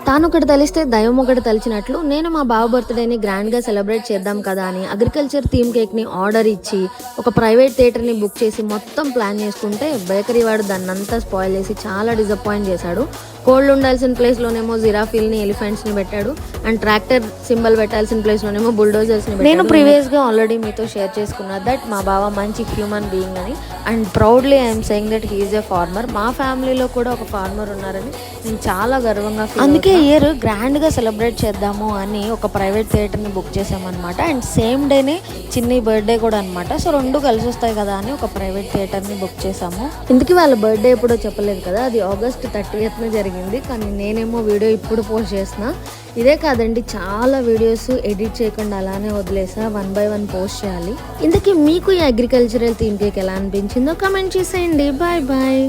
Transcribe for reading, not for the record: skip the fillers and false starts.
తాను ఒకటి తలిస్తే దైవం ఒకటి తలిచినట్లు నేను మా బావ బర్త్డేని గ్రాండ్గా సెలబ్రేట్ చేద్దాం కదా అని అగ్రికల్చర్ థీమ్ కేక్ని ఆర్డర్ ఇచ్చి ఒక ప్రైవేట్ థియేటర్ని బుక్ చేసి మొత్తం ప్లాన్ చేసుకుంటే బేకరీ వాడు దాన్ని అంతా స్పాయిల్ చేసి చాలా డిసప్పాయింట్ చేశాడు. కోల్డ్ ఉండాల్సిన ప్లేస్లోనేమో జిరాఫీల్ని ఎలిఫెంట్స్ని పెట్టాడు అండ్ ట్రాక్టర్ సింబల్ పెట్టాల్సిన ప్లేస్లోనేమో బుల్డోజర్స్ని పెట్టాడు. నేను ప్రీవియస్గా ఆల్రెడీ మీతో షేర్ చేసుకున్నా దట్ మా బావ మంచి హ్యూమన్ బీయింగ్ అని and proudly I'm saying that he is a farmer. మా ఫ్యామిలీలో కూడా ఒక ఫార్మర్ ఉన్నారని నేను చాలా గర్వంగా ఫీల్. అందుకే ఇయర్ గ్రాండ్గా సెలబ్రేట్ చేద్దాము అని ఒక ప్రైవేట్ థియేటర్ని బుక్ చేసామన్నమాట. అండ్ సేమ్ డేనే చిన్ని బర్త్డే కూడా అనమాట. సో రెండు కలిసి వస్తాయి కదా అని ఒక ప్రైవేట్ థియేటర్ని బుక్ చేసాము. ఇందుకు వాళ్ళ బర్త్డే ఎప్పుడో చెప్పలేదు కదా, అది August 30th జరిగింది. కానీ నేనేమో వీడియో ఇప్పుడు పోస్ట్ చేసిన. ఇదే కాదండి, చాలా వీడియోస్ ఎడిట్ చేయకుండా అలానే వదిలేసా, 1 by 1 పోస్ట్ చేయాలి. ఇందుకే మీకు ఈ అగ్రికల్చరల్ థీమ్ కేక్ ఎలా అనిపించిందో కమెంట్ చేసేయండి. Bye bye.